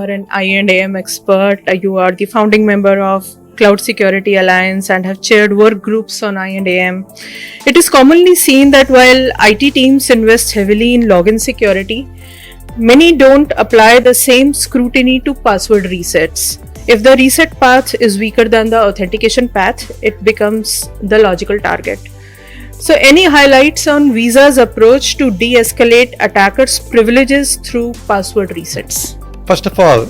are an IAM expert. You are the founding member of Cloud Security Alliance and have chaired work groups on IAM. It is commonly seen that while IT teams invest heavily in login security, many don't apply the same scrutiny to password resets. If the reset path is weaker than the authentication path, it becomes the logical target. So, any highlights on Visa's approach to de-escalate attackers' privileges through password resets? First of all,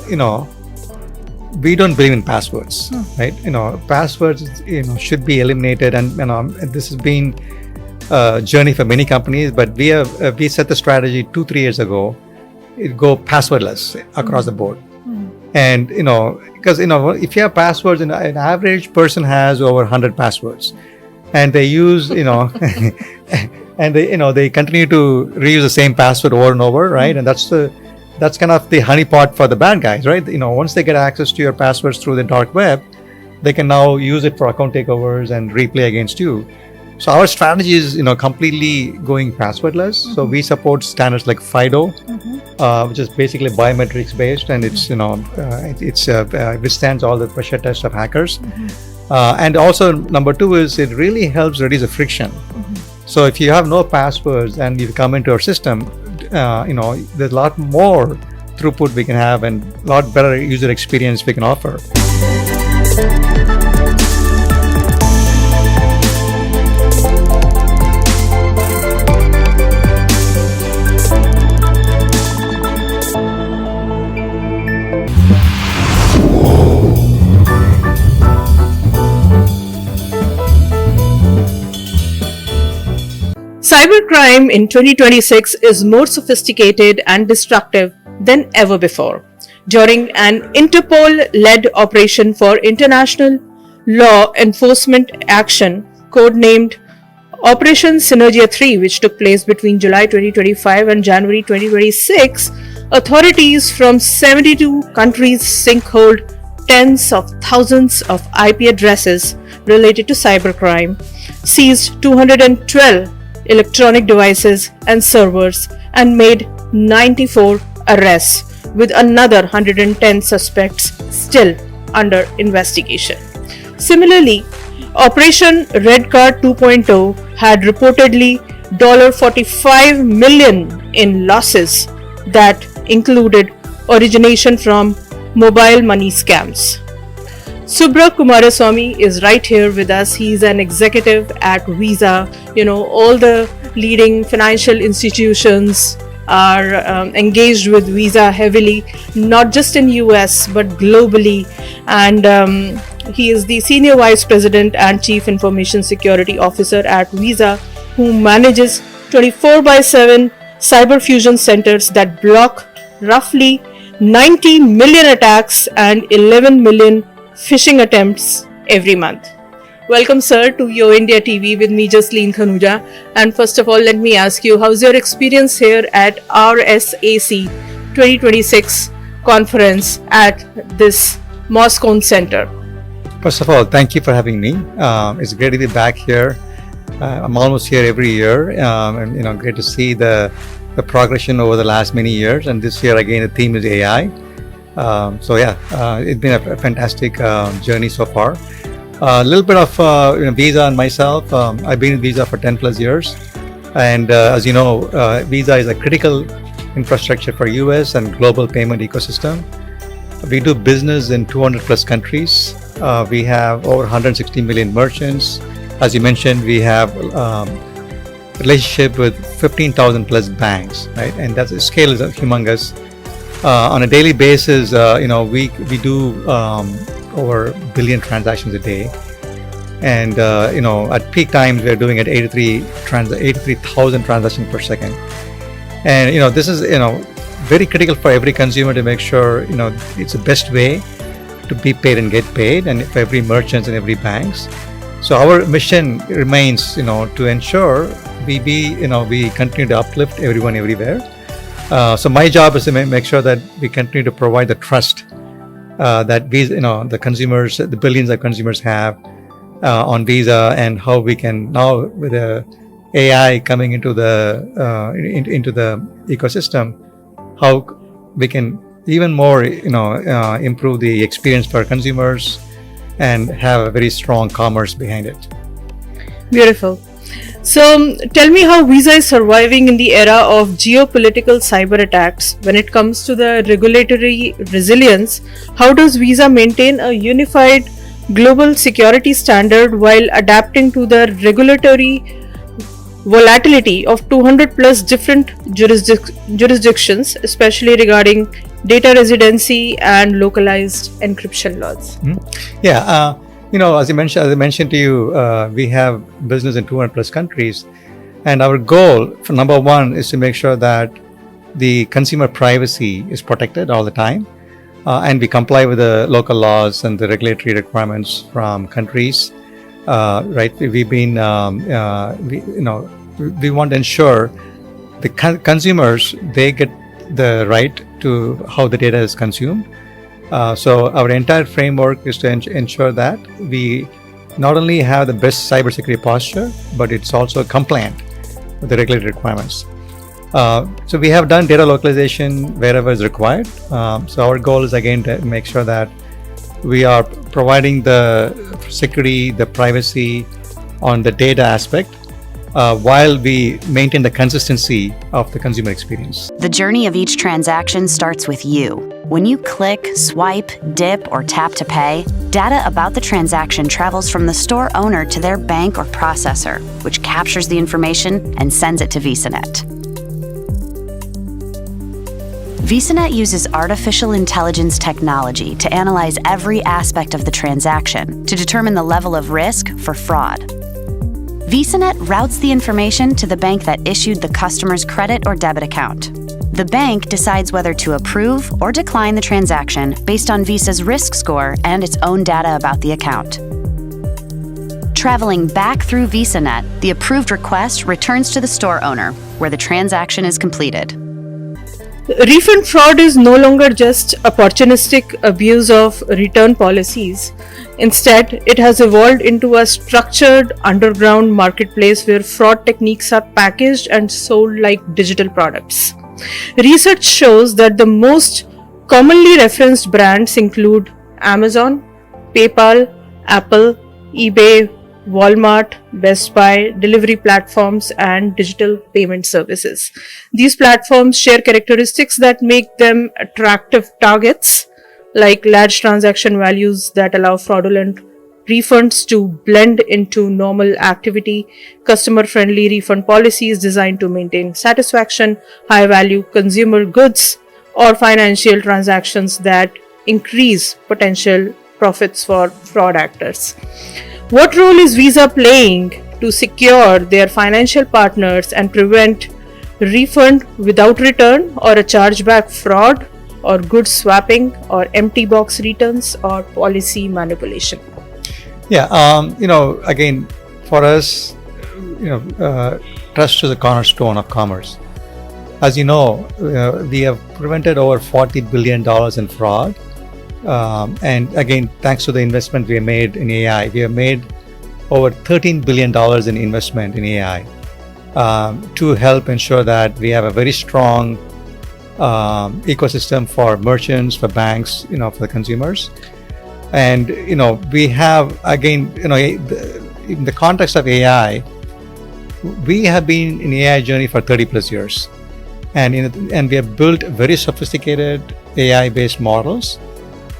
we don't believe in passwords, right? Passwords, should be eliminated, and this has been a journey for many companies. But we set the strategy 2-3 years ago. It go passwordless across the board, and because if you have passwords, an average person has over 100 passwords. And they use, and they continue to reuse the same password over and over, right? And that's kind of the honeypot for the bad guys, right? Once they get access to your passwords through the dark web, they can now use it for account takeovers and replay against you. So our strategy is, completely going passwordless. So we support standards like FIDO, which is basically biometrics based, and it's withstands all the pressure tests of hackers. And also, number two is it really helps reduce the friction. So if you have no passwords and you come into our system, there's a lot more throughput we can have and a lot better user experience we can offer. Cybercrime in 2026 is more sophisticated and destructive than ever before. During an Interpol-led operation for international law enforcement action, codenamed Operation Synergia 3, which took place between July 2025 and January 2026, authorities from 72 countries sinkholed tens of thousands of IP addresses related to cybercrime, seized 212 electronic devices and servers, and made 94 arrests, with another 110 suspects still under investigation. Similarly, Operation Red Card 2.0 had reportedly $45 million in losses that included origination from mobile money scams. Subra Kumaraswamy is right here with us. He's an executive at Visa. All the leading financial institutions are engaged with Visa heavily, not just in US but globally. And he is the Senior Vice President and Chief Information Security Officer at Visa, who manages 24/7 cyber fusion centers that block roughly 90 million attacks and 11 million phishing attempts every month. Welcome, sir, to YoIndiaTV with me, Jasleen Khanuja. And first of all, let me ask you, how's your experience here at RSAC 2026 conference at this Moscow Center? First of all, thank you for having me. It's great to be back here. I'm almost here every year, and great to see the progression over the last many years. And this year again, the theme is AI. It's been a fantastic journey so far. A little bit of Visa and myself. I've been in Visa for 10 plus years, and as you know, Visa is a critical infrastructure for US and global payment ecosystem. We do business in 200 plus countries. We have over 160 million merchants. As you mentioned, we have relationship with 15,000 plus banks, right? And that scale is humongous. On a daily basis, we do over a billion transactions a day, and at peak times we're doing at 83,000 transactions per second. And this is very critical for every consumer to make sure it's the best way to be paid and get paid, and for every merchants and every banks. So our mission remains to ensure we continue to uplift everyone everywhere. So my job is to make sure that we continue to provide the trust that the consumers, the billions of consumers have on Visa, and how we can now, with the AI coming into the ecosystem, how we can even more, improve the experience for consumers and have a very strong commerce behind it. Beautiful. So, tell me how Visa is surviving in the era of geopolitical cyber attacks. When it comes to the regulatory resilience, how does Visa maintain a unified global security standard while adapting to the regulatory volatility of 200 plus different jurisdictions, especially regarding data residency and localized encryption laws? Yeah, as I mentioned to you, we have business in 200 plus countries, and our goal for number one is to make sure that the consumer privacy is protected all the time, and we comply with the local laws and the regulatory requirements from countries. Right? We've been, we want to ensure the consumers, they get the right to how the data is consumed. So our entire framework is to ensure that we not only have the best cybersecurity posture, but it's also compliant with the regulatory requirements. So we have done data localization wherever is required. So our goal is again to make sure that we are providing the security, the privacy on the data aspect, while we maintain the consistency of the consumer experience. The journey of each transaction starts with you. When you click, swipe, dip, or tap to pay, data about the transaction travels from the store owner to their bank or processor, which captures the information and sends it to VisaNet. VisaNet uses artificial intelligence technology to analyze every aspect of the transaction to determine the level of risk for fraud. VisaNet routes the information to the bank that issued the customer's credit or debit account. The bank decides whether to approve or decline the transaction based on Visa's risk score and its own data about the account. Traveling back through VisaNet, the approved request returns to the store owner, where the transaction is completed. Refund fraud is no longer just opportunistic abuse of return policies. Instead, it has evolved into a structured underground marketplace where fraud techniques are packaged and sold like digital products. Research shows that the most commonly referenced brands include Amazon, PayPal, Apple, eBay, Walmart, Best Buy, delivery platforms, and digital payment services. These platforms share characteristics that make them attractive targets, like large transaction values that allow fraudulent refunds to blend into normal activity, customer-friendly refund policies designed to maintain satisfaction, high-value consumer goods, or financial transactions that increase potential profits for fraud actors. What role is Visa playing to secure their financial partners and prevent refund without return or a chargeback fraud or goods swapping or empty box returns or policy manipulation? Yeah, again, for us, trust is a cornerstone of commerce. As you know, we have prevented over $40 billion in fraud. And again, thanks to the investment we have made in AI, we have made over $13 billion in investment in AI to help ensure that we have a very strong ecosystem for merchants, for banks, for the consumers. And, we have, again, in the context of AI, we have been in AI journey for 30 plus years. And we have built very sophisticated AI-based models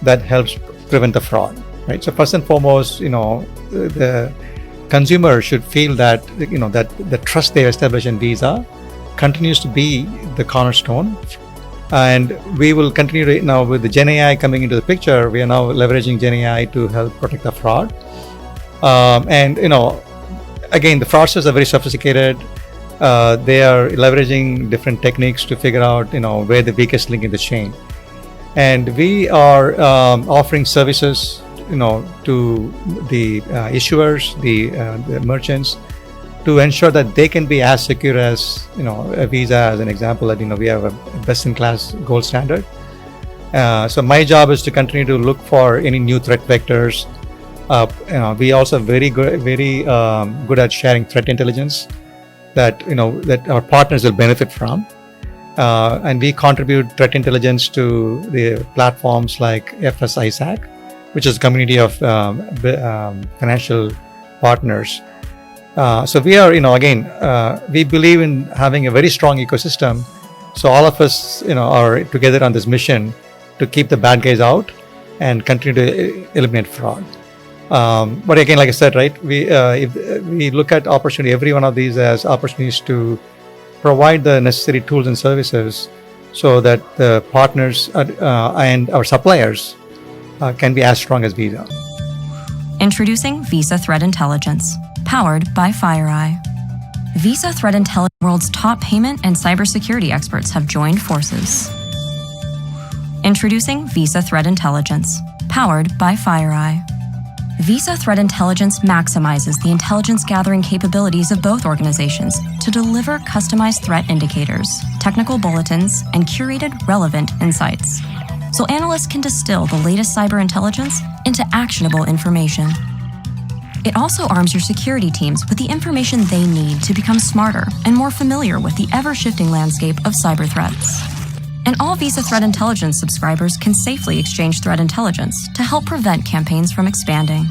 that helps prevent the fraud, right? So first and foremost, the consumer should feel that, that the trust they establish in Visa continues to be the cornerstone. And we will continue to, now with the Gen AI coming into the picture, we are now leveraging Gen AI to help protect the fraud. And, again, the fraudsters are very sophisticated. They are leveraging different techniques to figure out, where the weakest link in the chain. And we are offering services, to the issuers, the merchants, to ensure that they can be as secure as, Visa, as an example, that, we have a best-in-class gold standard. So my job is to continue to look for any new threat vectors. We also very good at sharing threat intelligence that, that our partners will benefit from. and we contribute threat intelligence to the platforms like FSISAC, which is a community of financial partners. So we are, we believe in having a very strong ecosystem. So all of us, are together on this mission to keep the bad guys out and continue to eliminate fraud. But again, like I said, right, if we look at opportunity, every one of these as opportunities to provide the necessary tools and services so that the partners and our suppliers can be as strong as Visa. Introducing Visa Threat Intelligence, powered by FireEye. Visa Threat Intelligence, world's top payment and cybersecurity experts have joined forces. Introducing Visa Threat Intelligence, powered by FireEye. Visa Threat Intelligence maximizes the intelligence gathering capabilities of both organizations to deliver customized threat indicators, technical bulletins, and curated relevant insights, so analysts can distill the latest cyber intelligence into actionable information. It also arms your security teams with the information they need to become smarter and more familiar with the ever-shifting landscape of cyber threats. And all Visa Threat Intelligence subscribers can safely exchange threat intelligence to help prevent campaigns from expanding.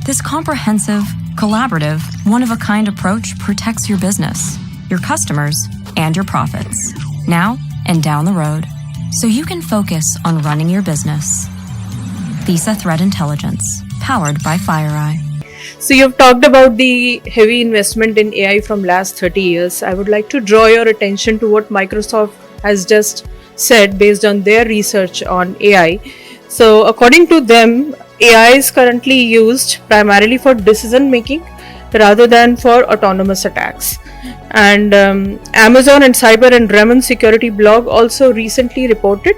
This comprehensive, collaborative, one-of-a-kind approach protects your business, your customers, and your profits, now and down the road, so you can focus on running your business. Visa Threat Intelligence, powered by FireEye. So you've talked about the heavy investment in AI from last 30 years. I would like to draw your attention to what Microsoft has just said based on their research on AI. So according to them, AI is currently used primarily for decision making rather than for autonomous attacks. And Amazon and Cyber and Raman Security blog also recently reported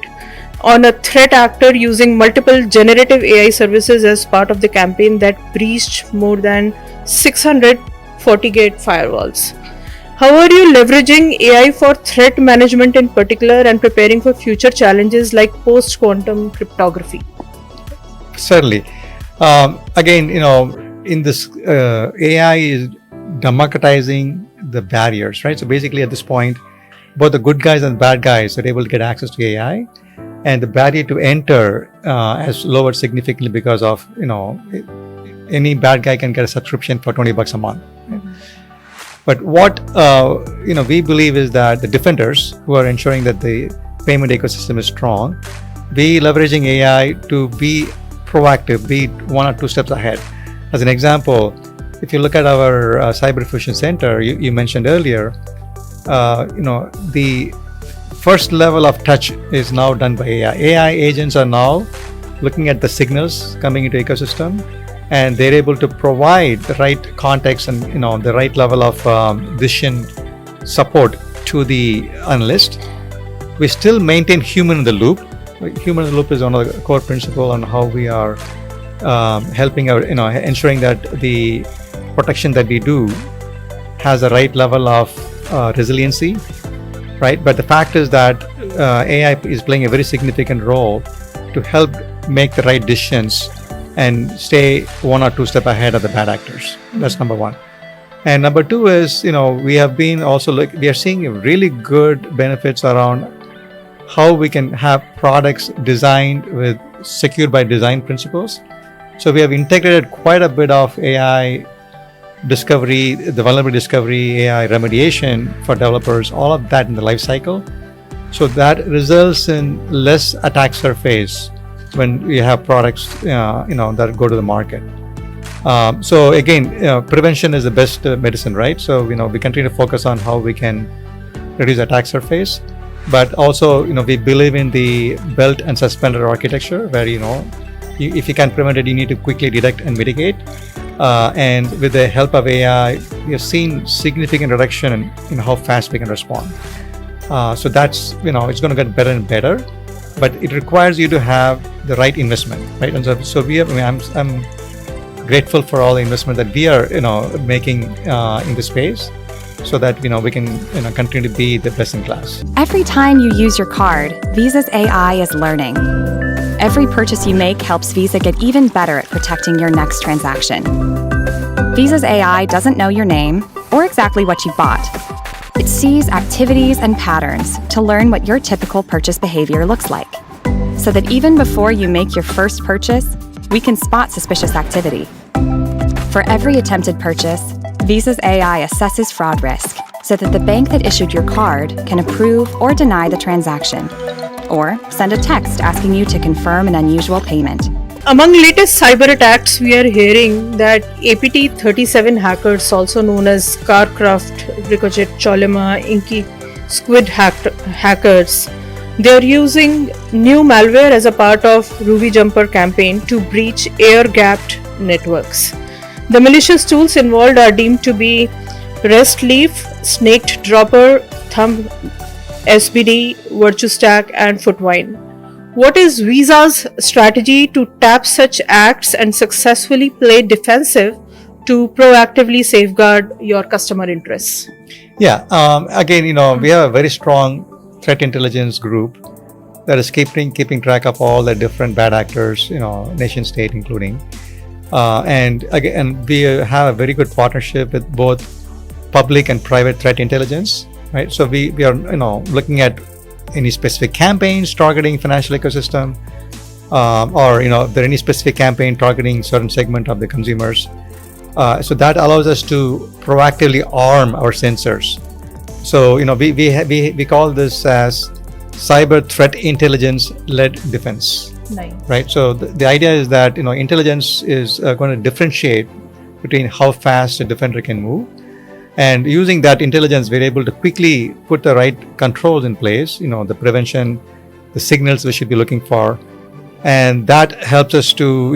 on a threat actor using multiple generative AI services as part of the campaign that breached more than 600 FortiGate firewalls. How are you leveraging AI for threat management in particular and preparing for future challenges like post-quantum cryptography? Certainly. Again, in this, AI is democratizing the barriers, right? So basically at this point, both the good guys and bad guys are able to get access to AI, and the barrier to enter has lowered significantly because of, any bad guy can get a subscription for $20 a month. But what we believe is that the defenders who are ensuring that the payment ecosystem is strong, be leveraging AI to be proactive, be 1 or 2 steps ahead. As an example, if you look at our Cyber Fusion Center, you mentioned earlier, the first level of touch is now done by AI. AI agents are now looking at the signals coming into ecosystem, and they're able to provide the right context and the right level of decision support to the analyst. We still maintain human in the loop. Human in the loop is one of the core principles on how we are helping our, ensuring that the protection that we do has the right level of resiliency, right? But the fact is that AI is playing a very significant role to help make the right decisions and stay 1 or 2 steps ahead of the bad actors. That's number one. And number two is, we have been also we are seeing really good benefits around how we can have products designed with secured by design principles. So we have integrated quite a bit of AI discovery, the vulnerability discovery, AI remediation for developers, all of that in the life cycle. So that results in less attack surface when we have products, that go to the market. So again, prevention is the best medicine, right? So, we continue to focus on how we can reduce attack surface, but also, we believe in the belt and suspended architecture where, if you can prevent it, you need to quickly detect and mitigate. And with the help of AI, we have seen significant reduction in how fast we can respond. So that's, it's going to get better and better, but it requires you to have the right investment, right? And so we have, I'm grateful for all the investment that we are, making in the space, so that we can continue to be the best in class. Every time you use your card, Visa's AI is learning. Every purchase you make helps Visa get even better at protecting your next transaction. Visa's AI doesn't know your name or exactly what you bought, It sees activities and patterns to learn what your typical purchase behavior looks like, so that even before you make your first purchase, we can spot suspicious activity. For every attempted purchase, Visa's AI assesses fraud risk so that the bank that issued your card can approve or deny the transaction, or send a text asking you to confirm an unusual payment. Among latest cyber attacks, we are hearing that APT-37 hackers, also known as Carcraft, Ricochet, Cholima, Inky, Squid hackers, they are using new malware as a part of Ruby Jumper campaign to breach air-gapped networks. The malicious tools involved are deemed to be REST Leaf, Snaked Dropper, Thumb SBD, VirtuStack, and Footwine. What is Visa's strategy to tap such acts and successfully play defensive to proactively safeguard your customer interests? Yeah, again, we have a very strong threat intelligence group that is keeping track of all the different bad actors, nation state including. And we have a very good partnership with both public and private threat intelligence, right? So we are, looking at any specific campaigns targeting financial ecosystem, or if there are any specific campaign targeting certain segment of the consumers. So that allows us to proactively arm our sensors. So we call this as cyber threat intelligence led defense. Nice. Right. So the idea is that intelligence is going to differentiate between how fast a defender can move. And using that intelligence, we're able to quickly put the right controls in place, the prevention, the signals we should be looking for. And that helps us to,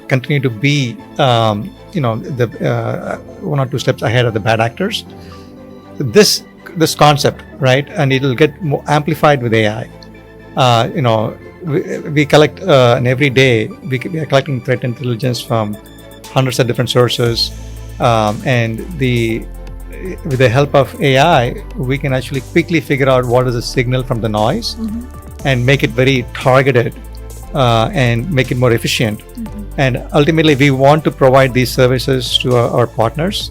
continue to be, the one or two steps ahead of the bad actors. This concept, right? And it'll get more amplified with AI. We collect, and every day we are collecting threat intelligence from hundreds of different sources. And with the help of AI, we can actually quickly figure out what is the signal from the noise, and make it very targeted, and make it more efficient. And ultimately, we want to provide these services to our partners.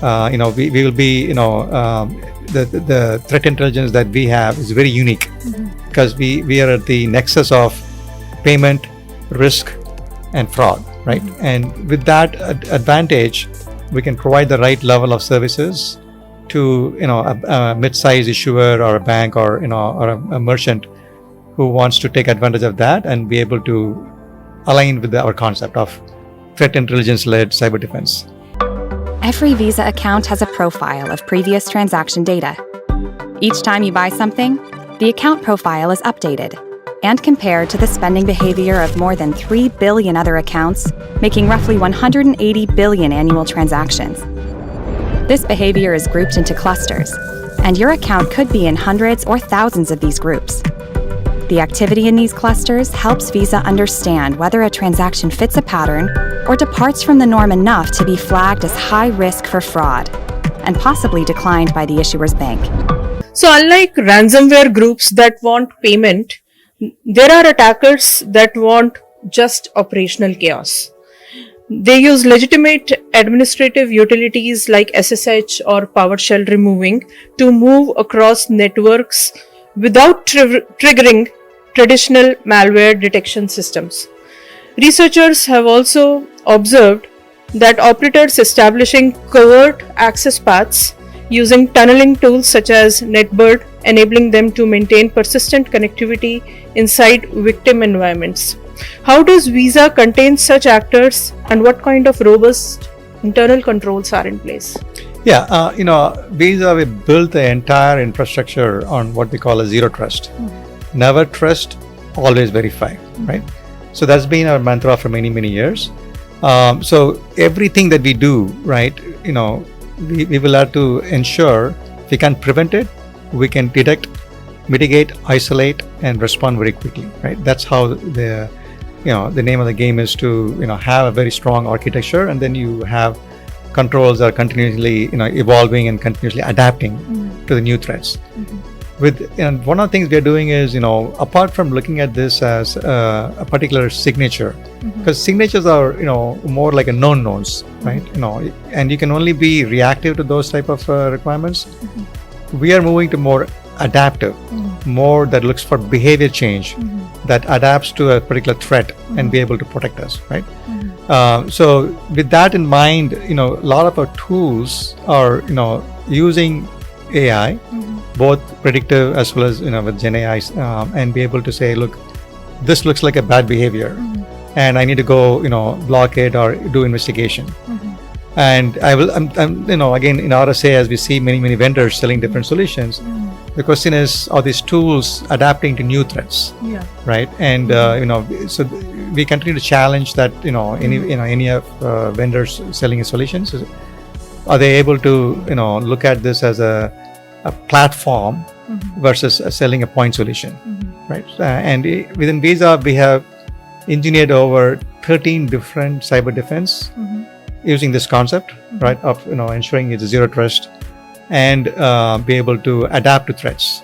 We will be, the threat intelligence that we have is very unique, because we are at the nexus of payment, risk, and fraud, right? And with that advantage, we can provide the right level of services to a mid-sized issuer or a bank or a merchant who wants to take advantage of that and be able to align with our concept of threat intelligence-led cyber defense. Every Visa account has a profile of previous transaction data. Each time you buy something, the account profile is updated and compared to the spending behavior of more than 3 billion other accounts, making roughly 180 billion annual transactions. This behavior is grouped into clusters, and your account could be in hundreds or thousands of these groups. The activity in these clusters helps Visa understand whether a transaction fits a pattern or departs from the norm enough to be flagged as high risk for fraud and possibly declined by the issuer's bank. So unlike ransomware groups that want payment, there are attackers that want just operational chaos. They use legitimate administrative utilities like SSH or PowerShell removing to move across networks without triggering traditional malware detection systems. Researchers have also observed that operators establishing covert access paths using tunneling tools such as NetBird, enabling them to maintain persistent connectivity inside victim environments. How does Visa contain such actors, and what kind of robust internal controls are in place? Yeah, Visa, we built the entire infrastructure on what we call a zero trust. Never trust, always verify, right? So that's been our mantra for many, many years. So everything that we do, right, we will have to ensure if we can prevent it, we can detect, mitigate, isolate, and respond very quickly, right? That's how the name of the game is to, have a very strong architecture, and then you have controls that are continuously, evolving and continuously adapting to the new threats. And one of the things we are doing is, apart from looking at this as a particular signature, because signatures are, more like a known knowns, right? And you can only be reactive to those type of requirements. we are moving to more adaptive, more that looks for behavior change, that adapts to a particular threat and be able to protect us, right? So with that in mind, a lot of our tools are, using AI, both predictive as well as, with Gen AI, and be able to say, look, this looks like a bad behavior and I need to go, block it or do investigation. And I'm again, in RSA, as we see many vendors selling different solutions, the question is, are these tools adapting to new threats? Yeah. Right. And, so we continue to challenge that, any of vendors selling a solutions, are they able to, look at this as a platform versus selling a point solution, right? And within Visa, we have engineered over 13 different cyber defense using this concept, right, of ensuring it's zero trust and be able to adapt to threats.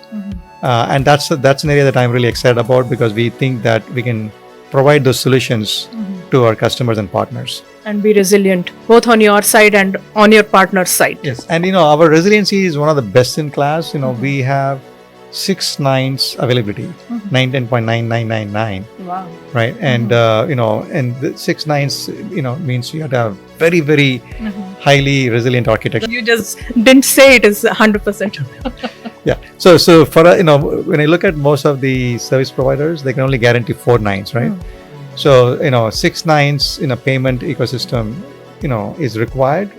And that's an area that I'm really excited about, because we think that we can provide those solutions to our customers and partners. And be resilient, both on your side and on your partner's side. Yes. And our resiliency is one of the best in class. We have 6 nines availability, 99.9999. Wow. Right. And and the 6 nines means you have to have very, very highly resilient architecture. You just didn't say it is 100%. Yeah. So for when I look at most of the service providers, they can only guarantee 4 nines, right? So 6 nines in a payment ecosystem is required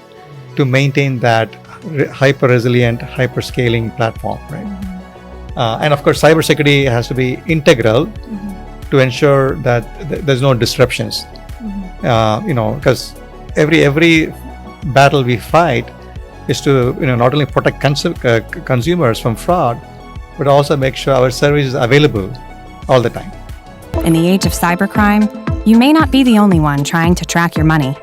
to maintain that hyper resilient, hyper scaling platform, right? And of course, cybersecurity has to be integral to ensure that there's no disruptions. Because every battle we fight is to not only protect consumers from fraud, but also make sure our service is available all the time. In the age of cybercrime, you may not be the only one trying to track your money.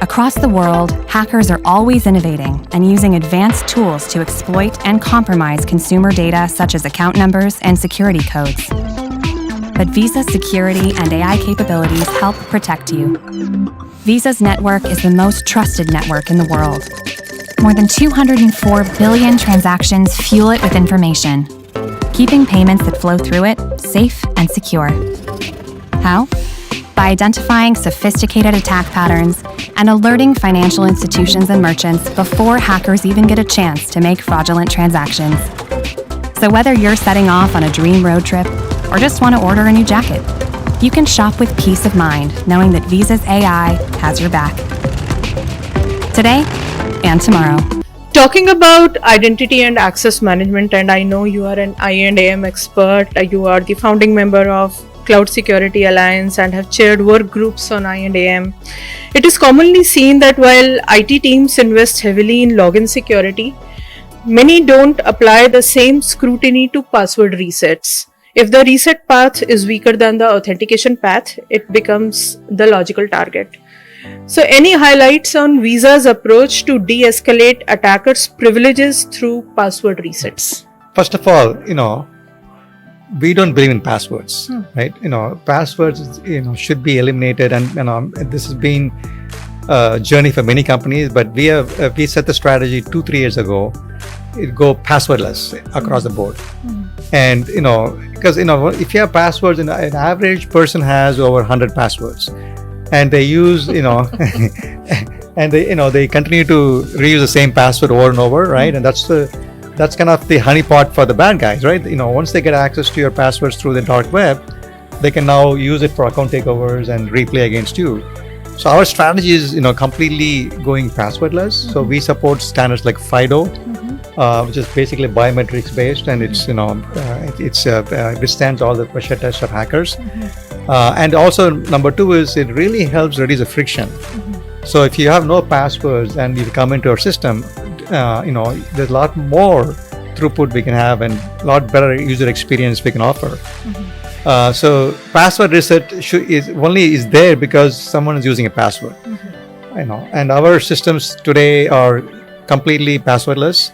Across the world, hackers are always innovating and using advanced tools to exploit and compromise consumer data such as account numbers and security codes. But Visa's security and AI capabilities help protect you. Visa's network is the most trusted network in the world. More than 204 billion transactions fuel it with information, keeping payments that flow through it safe and secure. How? By identifying sophisticated attack patterns and alerting financial institutions and merchants before hackers even get a chance to make fraudulent transactions. So whether you're setting off on a dream road trip or just want to order a new jacket, you can shop with peace of mind knowing that Visa's AI has your back. Today and tomorrow. Talking about identity and access management, and I know you are an I&AM expert, you are the founding member of Cloud Security Alliance and have chaired work groups on I&AM. It is commonly seen that while IT teams invest heavily in login security, many don't apply the same scrutiny to password resets. If the reset path is weaker than the authentication path, it becomes the logical target. So any highlights on Visa's approach to de-escalate attackers' privileges through password resets? First of all, we don't believe in passwords, right? Passwords, should be eliminated, and this has been a journey for many companies. But we set the strategy 2-3 years ago. It go passwordless across the board, and because if you have passwords, an average person has over 100 passwords, and they use and they continue to reuse the same password over and over, right? And that's kind of the honeypot for the bad guys, right? Once they get access to your passwords through the dark web, they can now use it for account takeovers and replay against you. So our strategy is, completely going passwordless. So we support standards like FIDO, which is basically biometrics based, and it's withstands all the pressure tests of hackers. And also number 2 is it really helps reduce the friction. So if you have no passwords and you come into our system, there's a lot more throughput we can have and a lot better user experience we can offer. So password reset is there because someone is using a password. And our systems today are completely passwordless.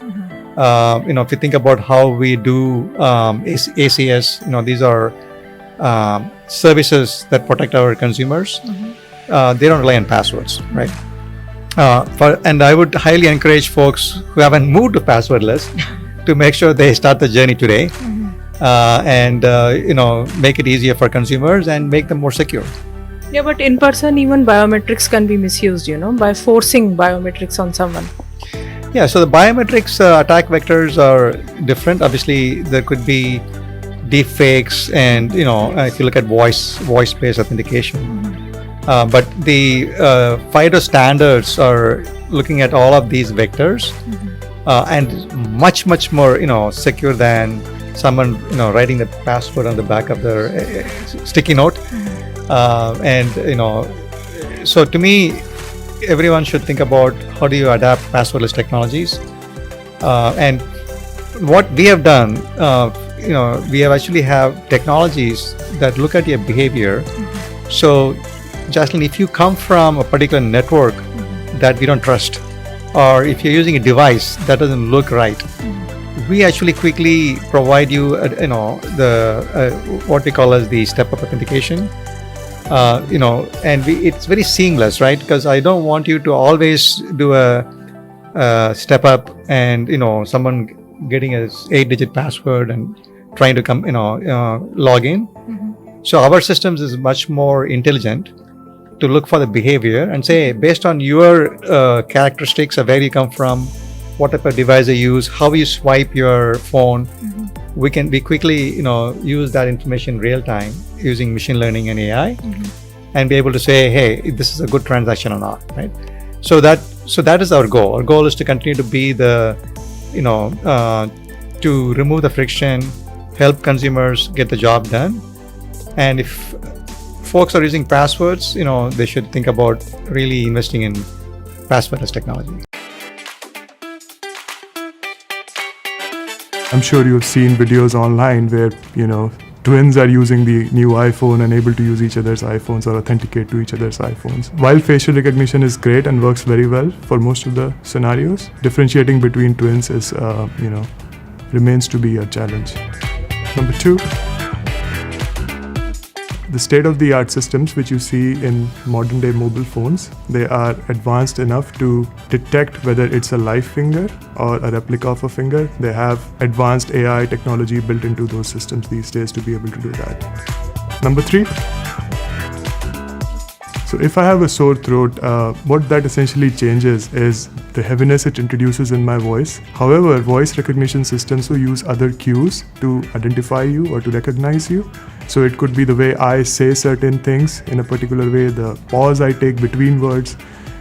If you think about how we do ACS, these are services that protect our consumers. They don't rely on passwords, right? And I would highly encourage folks who haven't moved to passwordless to make sure they start the journey today, and make it easier for consumers and make them more secure. Yeah, but in person, even biometrics can be misused, by forcing biometrics on someone. Yeah, so the biometrics attack vectors are different. Obviously, there could be deepfakes, and if you look at voice-based authentication. But the FIDO standards are looking at all of these vectors, and much more secure than someone writing the password on the back of their sticky note. So to me, everyone should think about how do you adapt passwordless technologies. And what we have done, we have actually have technologies that look at your behavior. So, Jasleen, if you come from a particular network that we don't trust, or if you're using a device that doesn't look right, we actually quickly provide you, what we call as the step-up authentication. And it's very seamless, right? Because I don't want you to always do a step up and someone getting a 8-digit password and trying to come log in. So our systems is much more intelligent to look for the behavior and say, based on your characteristics of where you come from, what type of device you use, how you swipe your phone, we quickly use that information real time using machine learning and AI, and be able to say, hey, this is a good transaction or not, right? So that is our goal. Our goal is to continue to be the to remove the friction, help consumers get the job done. And if folks are using passwords, they should think about really investing in passwordless technology. I'm sure you've seen videos online where, twins are using the new iPhone and able to use each other's iPhones or authenticate to each other's iPhones. While facial recognition is great and works very well for most of the scenarios, differentiating between twins is, remains to be a challenge. Number 2, the state-of-the-art systems which you see in modern-day mobile phones, they are advanced enough to detect whether it's a live finger or a replica of a finger. They have advanced AI technology built into those systems these days to be able to do that. Number 3, so if I have a sore throat, what that essentially changes is the heaviness it introduces in my voice. However, voice recognition systems will use other cues to identify you or to recognize you. So it could be the way I say certain things in a particular way, the pause I take between words.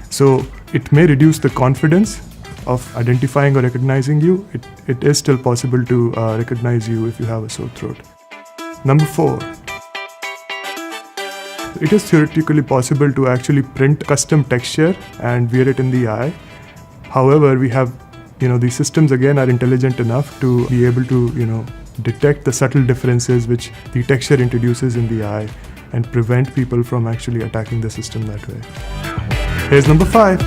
So it may reduce the confidence of identifying or recognizing you. It is still possible to recognize you if you have a sore throat. Number 4, it is theoretically possible to actually print custom texture and wear it in the eye. However, we have, these systems again are intelligent enough to be able to, detect the subtle differences which the texture introduces in the eye and prevent people from actually attacking the system that way. Here's number 5.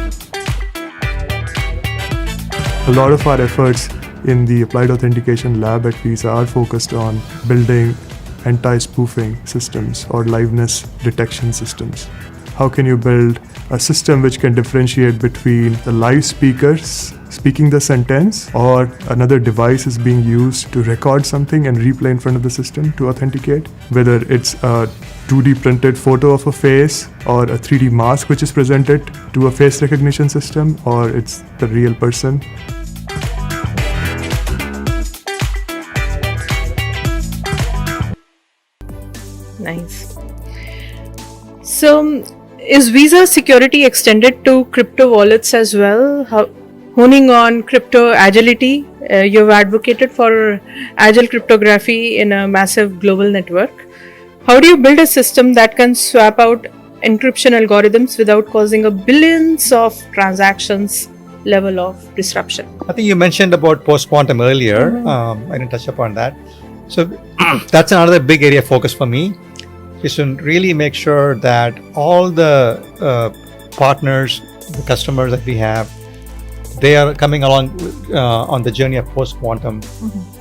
A lot of our efforts in the applied authentication lab at Visa are focused on building anti-spoofing systems or liveness detection systems. How can you build a system which can differentiate between the live speakers speaking the sentence or another device is being used to record something and replay in front of the system to authenticate, whether it's a 2D printed photo of a face or a 3D mask which is presented to a face recognition system, or it's the real person. Nice. So, is Visa security extended to crypto wallets as well? Honing on crypto agility, you've advocated for agile cryptography in a massive global network. How do you build a system that can swap out encryption algorithms without causing a billions of transactions level of disruption? I think you mentioned about post-quantum earlier. I didn't touch upon that. So that's another big area of focus for me, is to really make sure that all the partners, the customers that we have, they are coming along on the journey of post-quantum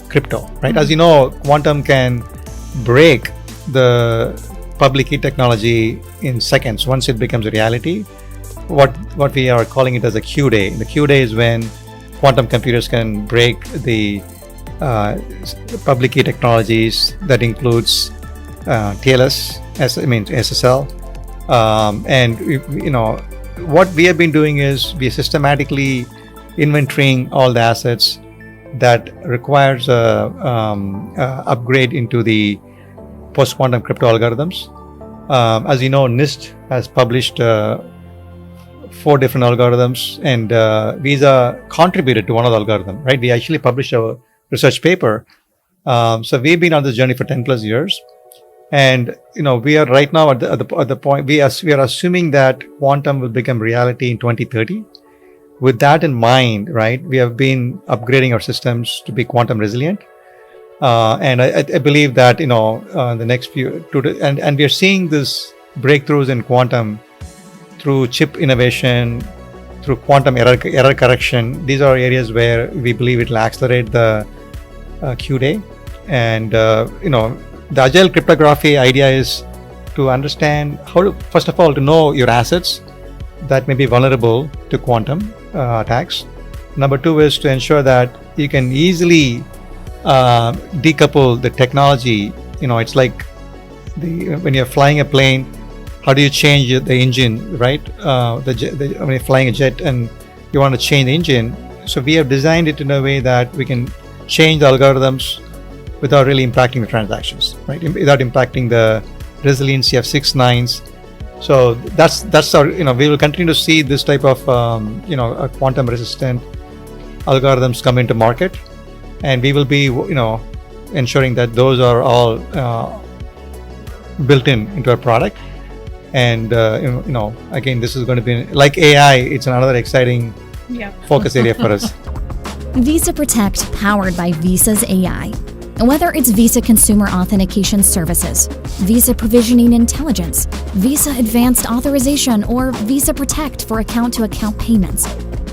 crypto, right? As you know, quantum can break the public key technology in seconds once it becomes a reality. What we are calling it as a Q day. The Q day is when quantum computers can break the public key technologies that includes TLS, SSL, and what we have been doing is we are systematically inventorying all the assets that requires a upgrade into the post-quantum crypto algorithms. As you know, NIST has published 4 different algorithms, and Visa contributed to one of the algorithms, right? We actually published a research paper. So we've been on this journey for 10 plus years. And, we are right now at the point, we are assuming that quantum will become reality in 2030. With that in mind, right, we have been upgrading our systems to be quantum resilient. And I believe that, the next few, and we are seeing this breakthroughs in quantum through chip innovation, through quantum error correction. These are areas where we believe it will accelerate the Q-Day. And, the agile cryptography idea is to understand how to, first of all, to know your assets that may be vulnerable to quantum attacks. Number 2 is to ensure that you can easily decouple the technology. It's like when you're flying a plane, how do you change the engine, right? When you're flying a jet and you want to change the engine. So we have designed it in a way that we can change the algorithms without really impacting the transactions, right? Without impacting the resiliency of 6 nines. So that's our, we will continue to see this type of, quantum resistant algorithms come into market, and we will be, ensuring that those are all built into our product. And, again, this is going to be like AI. It's another exciting focus area for us. Visa Protect, powered by Visa's AI. Whether it's Visa Consumer Authentication Services, Visa Provisioning Intelligence, Visa Advanced Authorization, or Visa Protect for account-to-account payments,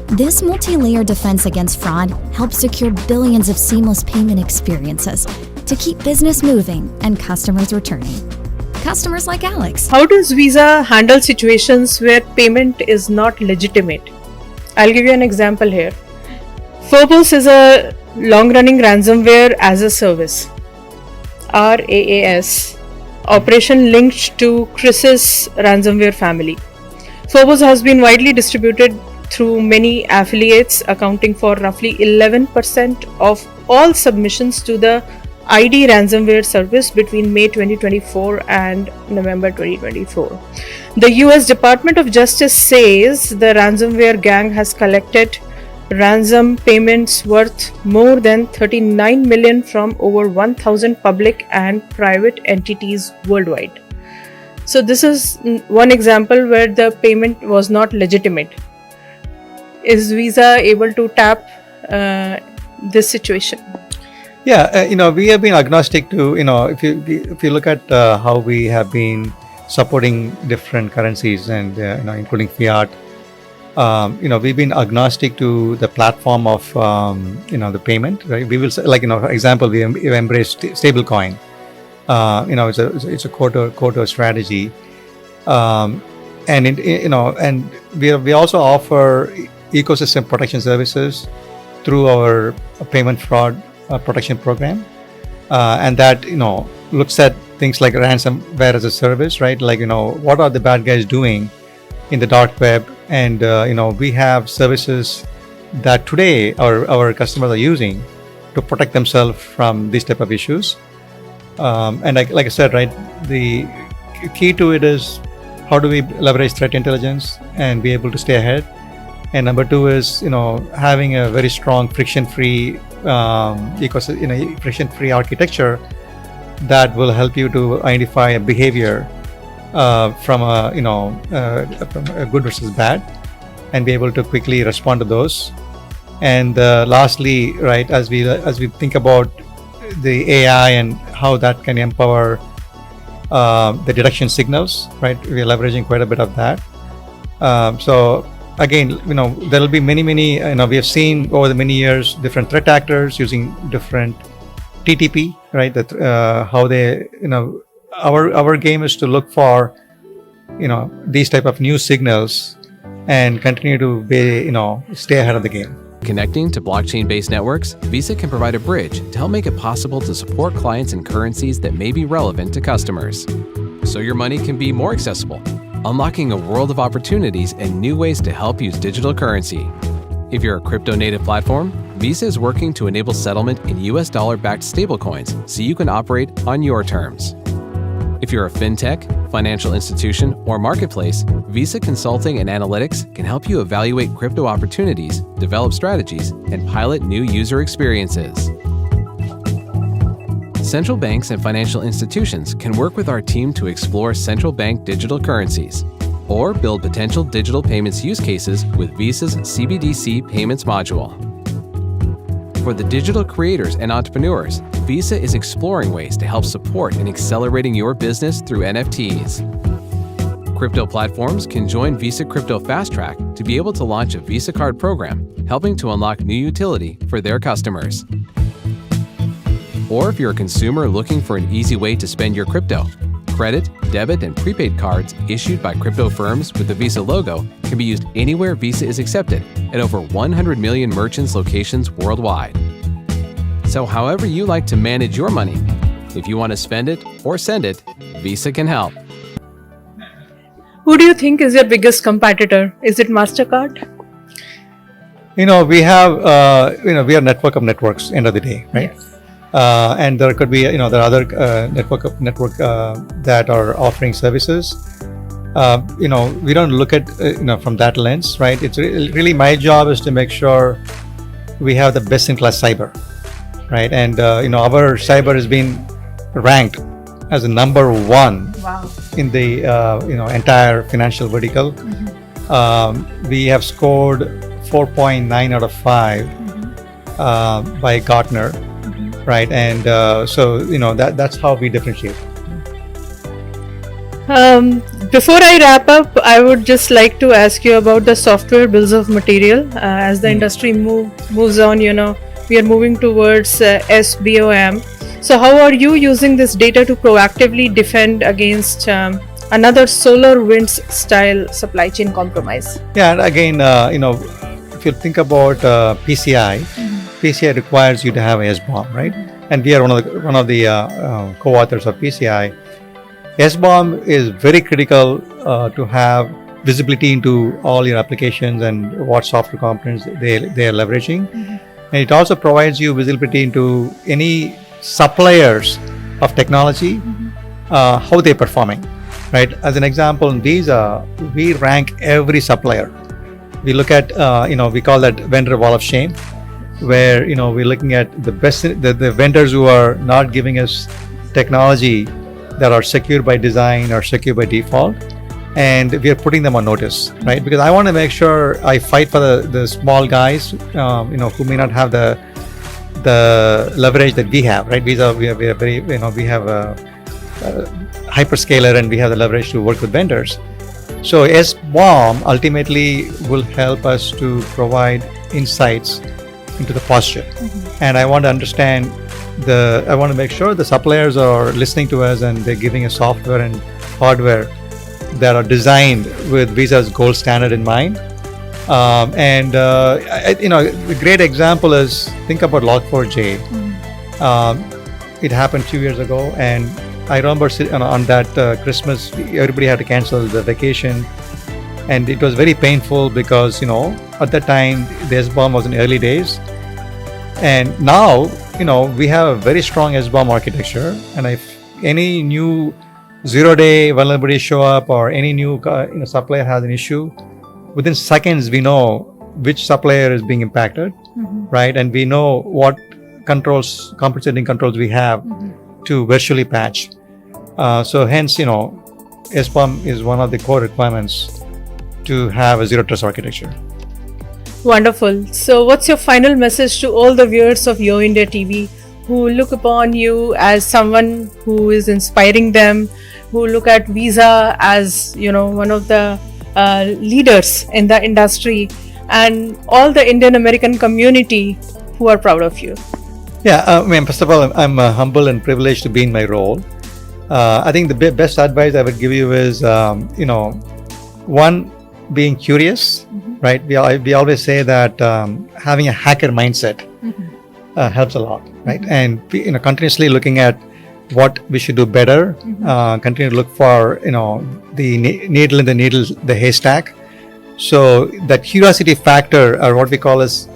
this multi-layer defense against fraud helps secure billions of seamless payment experiences to keep business moving and customers returning. Customers like Alex. How does Visa handle situations where payment is not legitimate? I'll give you an example here. Phobos is a long-running ransomware as a service, RAAS, operation linked to Chris's ransomware family. Phobos has been widely distributed through many affiliates, accounting for roughly 11% of all submissions to the ID ransomware service between May 2024 and November 2024. The US Department of Justice says the ransomware gang has collected ransom payments worth more than 39 million from over 1,000 public and private entities worldwide. So this is one example where the payment was not legitimate. Is Visa able to tap this situation? Yeah, we have been agnostic to, if you look at how we have been supporting different currencies and, including fiat, we've been agnostic to the platform of, the payment, right? We will, for example, we embraced stablecoin. It's a quarter strategy. And we also offer ecosystem protection services through our payment fraud protection program. And that, looks at things like ransomware as a service, right? What are the bad guys doing in the dark web? And, we have services that today our customers are using to protect themselves from these type of issues. And like I said, right, the key to it is how do we leverage threat intelligence and be able to stay ahead. And number 2 is, having a very strong friction-free ecosystem, friction-free architecture that will help you to identify a behavior from a good versus bad, and be able to quickly respond to those. And lastly, right, as we think about the AI and how that can empower the detection signals, right, we are leveraging quite a bit of that. So again, there will be many, we have seen over the many years different threat actors using different TTP, right? That how they, our game is to look for, these type of new signals and continue to be, stay ahead of the game. Connecting to blockchain-based networks, Visa can provide a bridge to help make it possible to support clients in currencies that may be relevant to customers, so your money can be more accessible, unlocking a world of opportunities and new ways to help use digital currency. If you're a crypto-native platform, Visa is working to enable settlement in US dollar-backed stablecoins so you can operate on your terms. If you're a fintech, financial institution, or marketplace, Visa Consulting and Analytics can help you evaluate crypto opportunities, develop strategies, and pilot new user experiences. Central banks and financial institutions can work with our team to explore central bank digital currencies or build potential digital payments use cases with Visa's CBDC payments module. For the digital creators and entrepreneurs, Visa is exploring ways to help support and accelerating your business through NFTs. Crypto platforms can join Visa Crypto Fast Track to be able to launch a Visa card program, helping to unlock new utility for their customers. Or if you're a consumer looking for an easy way to spend your crypto, credit, debit, and prepaid cards issued by crypto firms with the Visa logo can be used anywhere Visa is accepted at over 100 million merchants locations worldwide. So however you like to manage your money, if you want to spend it or send it, Visa can help. Who do you think is your biggest competitor? Is it MasterCard? We have, we are a network of networks, end of the day, right? Yes. And there could be, there are other network that are offering services. We don't look at, from that lens, right? It's really my job is to make sure we have the best-in-class cyber, right? And, our cyber has been ranked as a number one in the, entire financial vertical. We have scored 4.9 out of 5 by Gartner. Right, and that's how we differentiate. Before I wrap up, I would just like to ask you about the software bills of material. As the industry moves on, we are moving towards SBOM. So how are you using this data to proactively defend against another SolarWinds style supply chain compromise? Yeah, and again, if you think about PCI, PCI requires you to have a SBOM, right? And we are one of the co-authors of PCI. SBOM is very critical to have visibility into all your applications and what software components they are leveraging. And it also provides you visibility into any suppliers of technology, how they're performing, right? As an example, in Visa, we rank every supplier. We look at, we call that vendor wall of shame, where we're looking at the best, the vendors who are not giving us technology that are secure by design or secure by default, and we are putting them on notice, right? Because I want to make sure I fight for the small guys, who may not have the leverage that we have, right? We have a hyperscaler, and we have the leverage to work with vendors. So SBOM ultimately will help us to provide insights into the posture. And I want to understand I want to make sure the suppliers are listening to us and they're giving us software and hardware that are designed with Visa's gold standard in mind. The great example is, think about Log4j. It happened 2 years ago, and I remember on that Christmas, everybody had to cancel the vacation, and it was very painful because at that time the SBOM was in early days, and now we have a very strong SBOM architecture, and if any new zero-day vulnerability show up or any new supplier has an issue, within seconds we know which supplier is being impacted, right? And we know what compensating controls we have to virtually patch. So hence, SBOM is one of the core requirements to have a zero trust architecture. Wonderful. So what's your final message to all the viewers of YoIndiaTV who look upon you as someone who is inspiring them, who look at Visa as, one of the leaders in the industry, and all the Indian American community who are proud of you? Yeah, first of all, I'm humble and privileged to be in my role. I think the best advice I would give you is, one, being curious right? We always say that having a hacker mindset helps a lot, right? And continuously looking at what we should do better, continue to look for the needle in the haystack. So that curiosity factor, or what we call as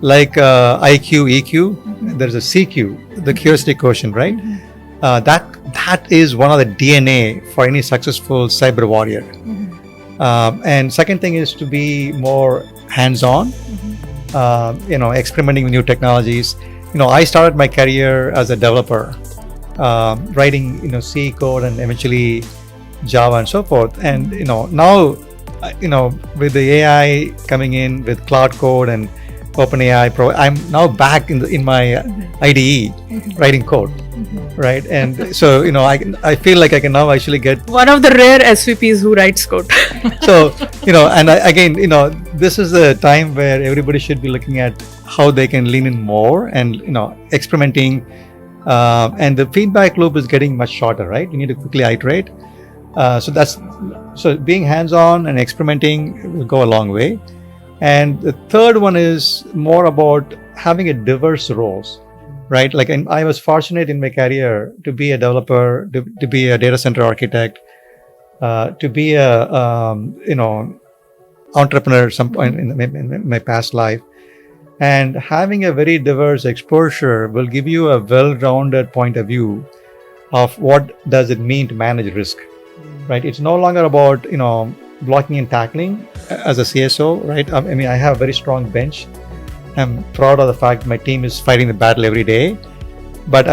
like IQ, EQ, there's a CQ, the curiosity quotient, right? That is one of the DNA for any successful cyber warrior. And second thing is to be more hands-on, experimenting with new technologies. I started my career as a developer, writing C code and eventually Java and so forth. And now with the AI coming in with Cloud Code and OpenAI Pro, I'm now back in my IDE writing code, right? And so I feel like I can now actually get one of the rare SVPs who writes code. So this is the time where everybody should be looking at how they can lean in more and experimenting, and the feedback loop is getting much shorter, right? You need to quickly iterate. So being hands-on and experimenting will go a long way. And the third one is more about having a diverse roles, right? Like I was fortunate in my career to be a developer, to be a data center architect, to be a entrepreneur at some point in my past life. And having a very diverse exposure will give you a well-rounded point of view of what does it mean to manage risk, right? It's no longer about blocking and tackling as a CISO, right? I mean, I have a very strong bench. I'm proud of the fact my team is fighting the battle every day. But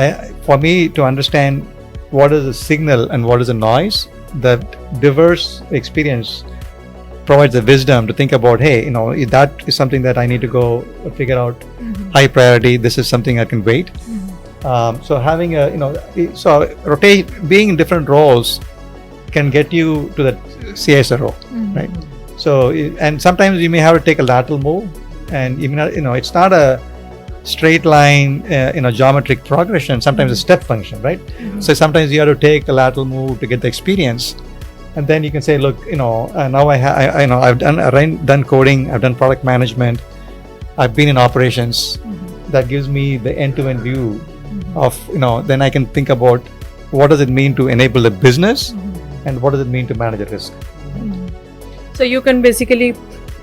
for me to understand what is the signal and what is the noise, that diverse experience provides the wisdom to think about, hey, that is something that I need to go figure out. High priority. This is something I can wait. So having being in different roles can get you to the CISO role, right? So, and sometimes you may have to take a lateral move, and even it's not a straight line, geometric progression. Sometimes a step function, right? So sometimes you have to take a lateral move to get the experience, and then you can say, look, now I've done coding, I've done product management, I've been in operations. That gives me the end-to-end view of then I can think about what does it mean to enable the business. And what does it mean to manage a risk? So you can basically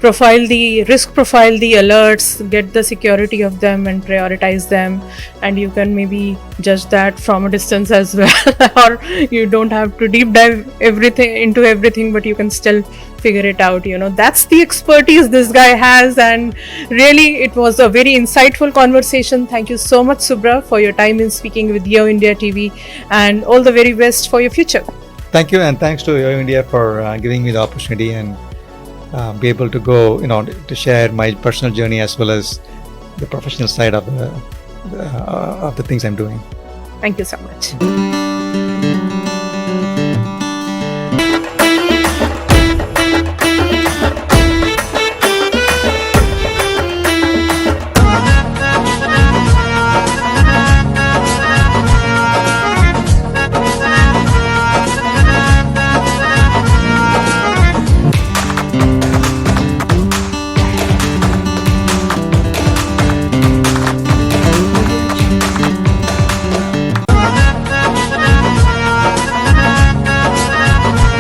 profile the alerts, get the security of them and prioritize them, and you can maybe judge that from a distance as well. Or you don't have to deep dive into everything, but you can still figure it out. That's the expertise this guy has, and really it was a very insightful conversation. Thank you so much, Subra, for your time in speaking with YoIndiaTV, and all the very best for your future. Thank you, and thanks to YoIndia for giving me the opportunity and be able to go, to share my personal journey as well as the professional side of the things I'm doing. Thank you so much.